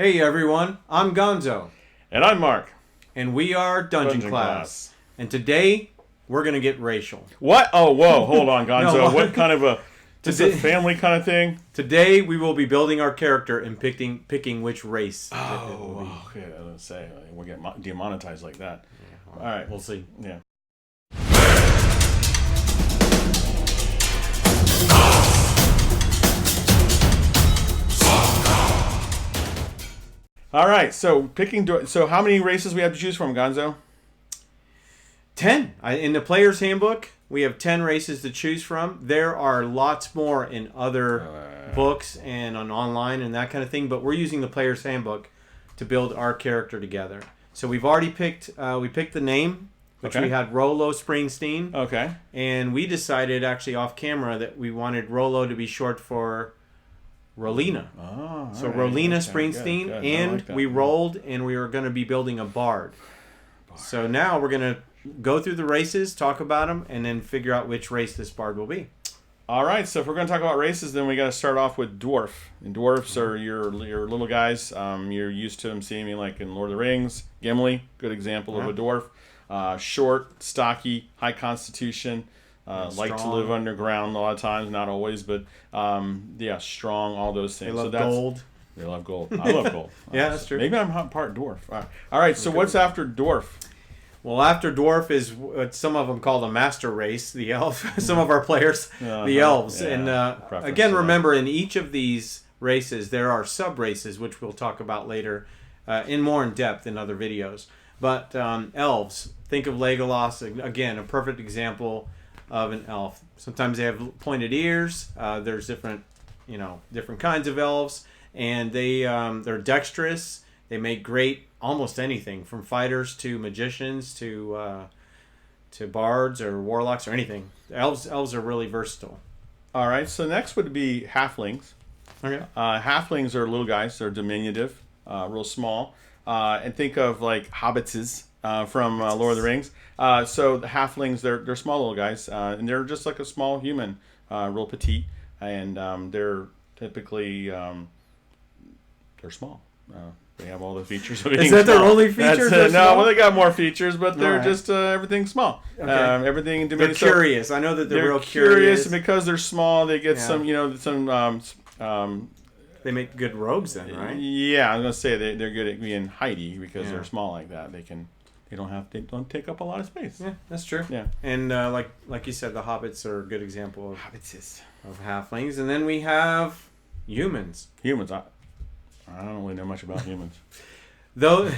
Hey everyone, I'm Gonzo. And I'm Mark. And we are Dungeon Class. And today, we're going to get racial. What? Oh, whoa, hold on, Gonzo. No, what kind of a... Is it a family kind of thing? Today, we will be building our character and picking which race it will be. Okay, I was going to say, we'll get demonetized like that. Yeah, all right. We'll see. Yeah. All right, so so how many races we have to choose from, Gonzo? 10. In the player's handbook, we have 10 races to choose from. There are lots more in other books and on online and that kind of thing, but we're using the player's handbook to build our character together. So we've already picked we picked the name, which we had Rollo Springsteen. Okay. And we decided actually off camera that we wanted Rollo to be short for Rolina. Oh, so right. Rolina Okay, Springsteen, good. and like we rolled, and we were going to be building a bard. So now we're going to go through the races, talk about them, and then figure out which race this bard will be. All right, so if we're going to talk about races, then we got to start off with dwarf. And dwarfs are your little guys. You're used to them seeing me like in Lord of the Rings. Gimli, good example of a dwarf. Short, stocky, high constitution. Like to live underground a lot of times, not always, but yeah, strong, all those things. They love gold. They love gold. I love gold. Yeah, that's true. Maybe I'm part dwarf. All right, so what's after dwarf? Well, after dwarf is what some of them call the master race, the elf. Some of our players, the elves. Yeah, and again, remember, in each of these races, there are sub-races, which we'll talk about later in more in depth in other videos. But elves, think of Legolas, again, a perfect example of an elf. Sometimes they have pointed ears. There's different kinds of elves, and they're dexterous. They make great almost anything, from fighters to magicians to bards or warlocks or anything. Elves are really versatile. All right, so next would be halflings. Okay. Halflings are little guys. They're diminutive, real small, and think of like hobbitses from Lord of the Rings. So the halflings, they're small little guys, and they're just like a small human, real petite, and they're typically they're small. They have all the features of being Is that small. their only features? No, well, they got more features, but they're just everything small. Okay. Everything. They're curious. I know that they're real curious, and because they're small, they get some. They make good rogues, then, right? Yeah, I was gonna say they're good at being hidey because they're small like that. They don't take up a lot of space. Yeah, that's true. Yeah, and like you said, the hobbits are a good example of halflings, and then we have humans. I don't really know much about humans. Though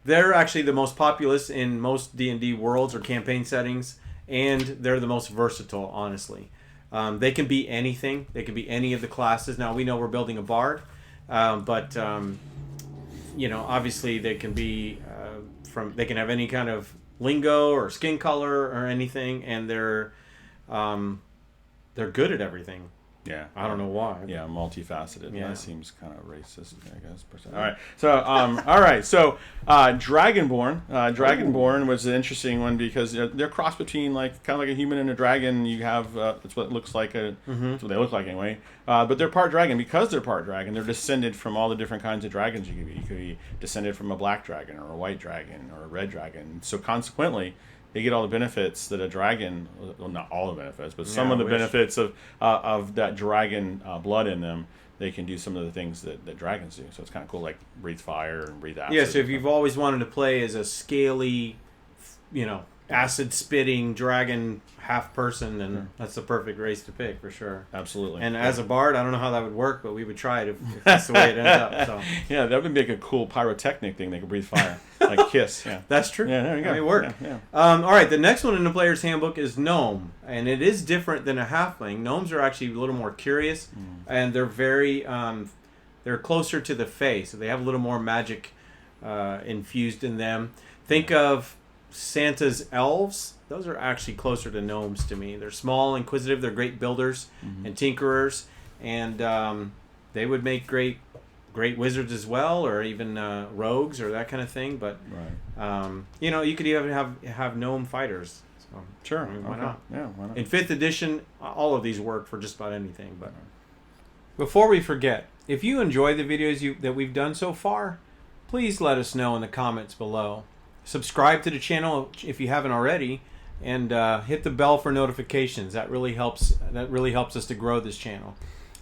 they're actually the most populous in most D&D worlds or campaign settings, and they're the most versatile, honestly. They can be anything. They can be any of the classes. Now, we know we're building a bard, but obviously they can be they can have any kind of lingo or skin color or anything, and they're good at everything. Yeah, I don't know why. Yeah, multifaceted. Yeah. That seems kind of racist, I guess. Yeah. All right. So, Dragonborn. Dragonborn was an interesting one because they're crossed between kind of like a human and a dragon. You have that's what it looks like. That's what they look like anyway. But they're part dragon. Because they're part dragon, they're descended from all the different kinds of dragons you could be. You could be descended from a black dragon or a white dragon or a red dragon. So consequently, they get all the benefits that a dragon, well, not all the benefits, but some of the benefits of that dragon blood in them. They can do some of the things that dragons do. So it's kind of cool, like breathe fire and breathe acid. Yeah, so if you've always wanted to play as a scaly, acid-spitting dragon half person, then that's the perfect race to pick for sure. Absolutely. And as a bard, I don't know how that would work, but we would try it if that's the way it ends up. So. Yeah, that would make a cool pyrotechnic thing. They could breathe fire, like Kiss. Yeah, that's true. Yeah, there you go. That may work. Yeah. All right, the next one in the player's handbook is gnome, and it is different than a halfling. Gnomes are actually a little more curious, and they're very they're closer to the fae, so they have a little more magic infused in them. Think of Santa's elves. Those are actually closer to gnomes to me. They're small, inquisitive. They're great builders and tinkerers, and they would make great wizards as well, or even rogues or that kind of thing. But you could even have gnome fighters. So, sure, why not? Yeah, why not? In 5th edition, all of these work for just about anything. But Before we forget, if you enjoy the videos that we've done so far, please let us know in the comments below. Subscribe to the channel if you haven't already, and hit the bell for notifications. That really helps. That really helps us to grow this channel.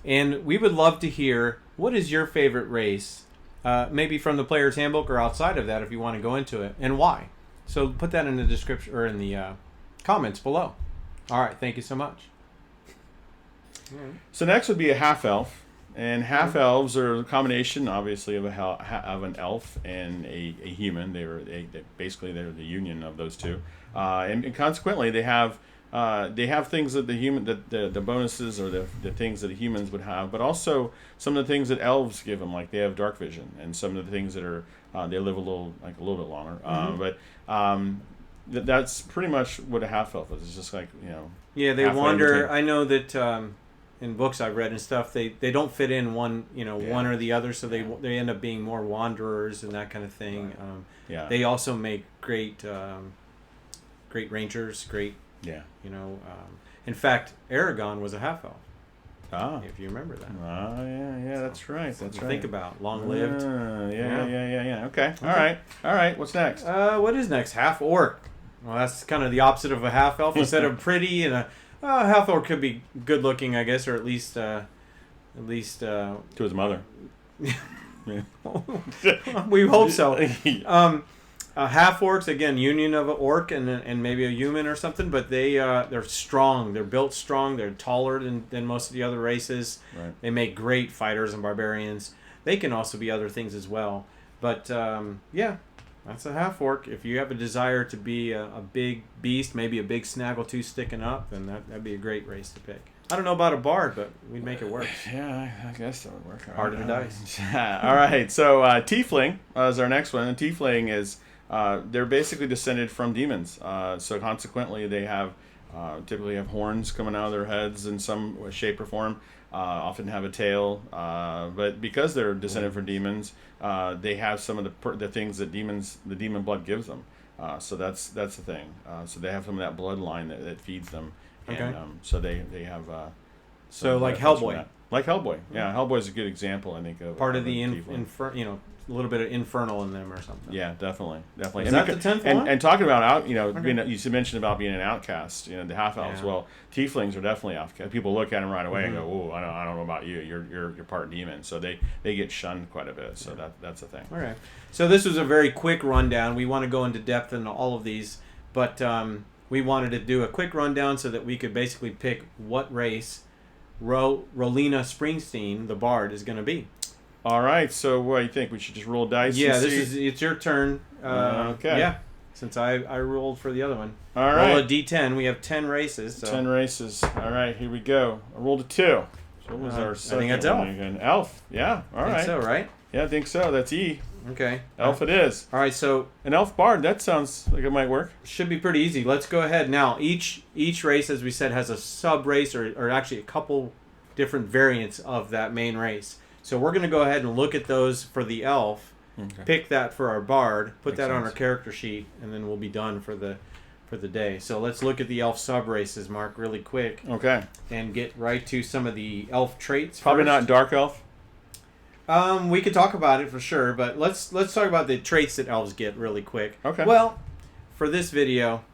And we would love to hear, what is your favorite race? Maybe from the Player's Handbook or outside of that, if you want to go into it, and why. So put that in the description or in the comments below. All right, thank you so much. So next would be a half-elf, and half-elves are a combination, obviously, of an elf and a human. Basically they're the union of those two, and consequently they have things that the bonuses or the things that the humans would have, but also some of the things that elves give them, like they have dark vision, and some of the things that are they live a little bit longer. That's pretty much what a half-elf is. It's just like, Yeah, they wander. I know that in books I've read and stuff, they don't fit in one one or the other, so they end up being more wanderers and that kind of thing. Right. They also make great rangers. Great. Yeah. In fact, Aragon was a half-elf. Ah. If you remember that. Oh, yeah, that's right. That's right. Think about long-lived. Yeah. Okay. All right. What's next? What is next? Half-orc. Well, that's kind of the opposite of a half-elf. Instead of pretty, and a half-orc could be good-looking, I guess, or at least to his mother. We hope so. Half-orcs, again, union of an orc and maybe a human or something, but they're strong. They're built strong. They're taller than most of the other races. Right. They make great fighters and barbarians. They can also be other things as well. But, that's a half-orc. If you have a desire to be a big beast, maybe a big snaggletooth sticking up, then that'd be a great race to pick. I don't know about a bard, but we'd make it work. Yeah, I guess that would work. Heart of the dice. All right, so Tiefling is our next one. And Tiefling is, they're basically descended from demons. So consequently, they typically have horns coming out of their heads in some shape or form. Often have a tail, but because they're descended from demons, they have some of the things that the demon blood gives them. So that's the thing. So they have some of that bloodline that feeds them, and so they have. So like Hellboy. Like Hellboy, yeah. Hellboy is a good example, I think, of part of the a little bit of infernal in them or something. Yeah, definitely. Is that the 10th one? And talking about you mentioned about being an outcast. The half-elves. Yeah. Well, Tieflings are definitely outcast. People look at them right away and go, "Oh, I don't know about you. You're part demon." So they get shunned quite a bit. So that's the thing. All right. So this was a very quick rundown. We want to go into depth into all of these, but we wanted to do a quick rundown so that we could basically pick what race Rolina Springsteen, the bard, is going to be. All right, so what do you think? We should just roll dice? Yeah, it's your turn. Okay. Yeah, since I rolled for the other one. All right. Roll a D10. We have 10 races. So. 10 races. All right, here we go. I rolled a 2. So what was our second? I think that's elf. Again? Elf. Yeah. All right. I think so, right? Yeah, I think so. That's E. Okay. Elf it is. All right, so an elf bard. That sounds like it might work. Should be pretty easy. Let's go ahead now. Each race, as we said, has a sub race or actually a couple different variants of that main race. So we're going to go ahead and look at those for the elf, pick that for our bard, put that on our character sheet, and then we'll be done for the day. So let's look at the elf sub races, Mark, really quick. Okay. And get right to some of the elf traits. Probably first. not dark elf. We could talk about it for sure, but let's talk about the traits that elves get really quick. Okay. Well, for this video,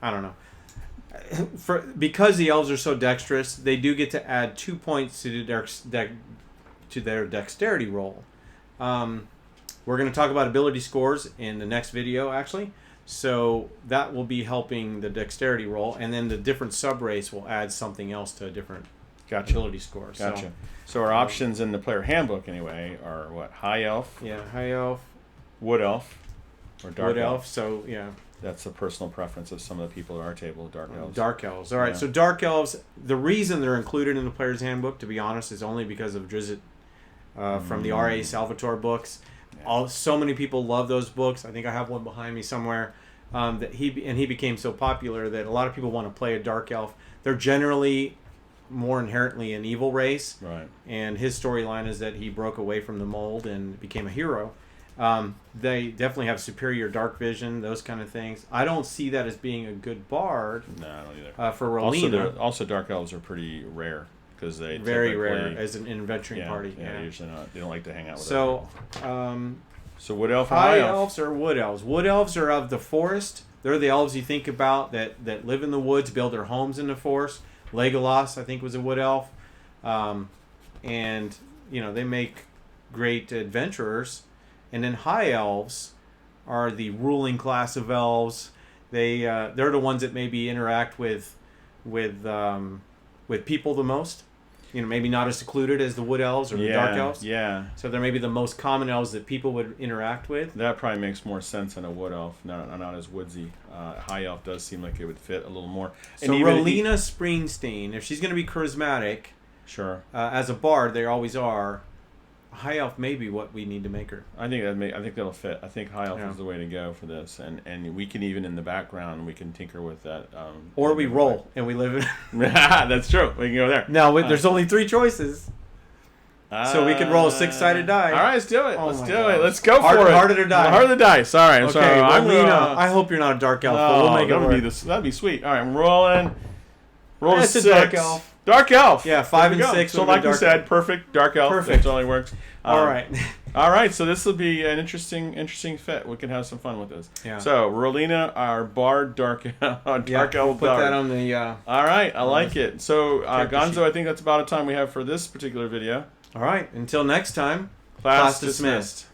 I don't know. Because the elves are so dexterous, they do get to add 2 points to their dexterity roll. We're going to talk about ability scores in the next video, actually. So that will be helping the dexterity roll, and then the different sub-race will add something else to a different ability score. Gotcha. So our options in the player handbook, anyway, are what? High elf? Yeah, high elf. Wood elf. Or dark elf. So, yeah. That's a personal preference of some of the people at our table, dark elves. Dark elves. All right, so dark elves, the reason they're included in the player's handbook, to be honest, is only because of Drizz't from the R.A. Salvatore books. Yeah. So many people love those books. I think I have one behind me somewhere. That he became so popular that a lot of people want to play a dark elf. They're generally more inherently an evil race. Right. And his storyline is that he broke away from the mold and became a hero. They definitely have superior dark vision, those kind of things. I don't see that as being a good bard. No, I don't either. For Rolina. Also, dark elves are pretty rare because they very rare typically- as an adventuring party. Yeah, usually not. They don't like to hang out with So, So wood elf and high high elf. elves or wood elves? Wood elves are of the forest. They're the elves you think about that live in the woods, build their homes in the forest. Legolas, I think, was a wood elf. And, they make great adventurers. And then high elves are the ruling class of elves. They're the ones that maybe interact with people the most. Maybe not as secluded as the wood elves or the dark elves. Yeah. So they're maybe the most common elves that people would interact with. That probably makes more sense than a wood elf. Not as woodsy. High elf does seem like it would fit a little more. So Rowena Springsteen, if she's going to be charismatic, sure, as a bard, they always are. High elf may be what we need to make her. I think that'll fit. I think high elf is the way to go for this, and we can even in the background we can tinker with that. Or we roll and we live in. That's true. We can go there. No, there's only 3 choices. So we could roll a 6-sided die. All right, let's do it. Oh Let's my do gosh. it. Let's go for it. Heart of the die. Heart of the dice. All right. Okay, So I'm Rowena. I hope you're not a dark elf, but we'll make it work. That'd be sweet. All right, I'm rolling. Roll a That's a 6. dark elf. Dark elf. Yeah, 5 There we and go. 6. So like we said, perfect dark elf. Perfect. That totally works. All right. All right. So this will be an interesting fit. We can have some fun with this. Yeah. So Rowena, our bard, dark elf. We'll put that on the. All right. I like it. So Gonzo, I think that's about the time we have for this particular video. All right. Until next time. Class dismissed.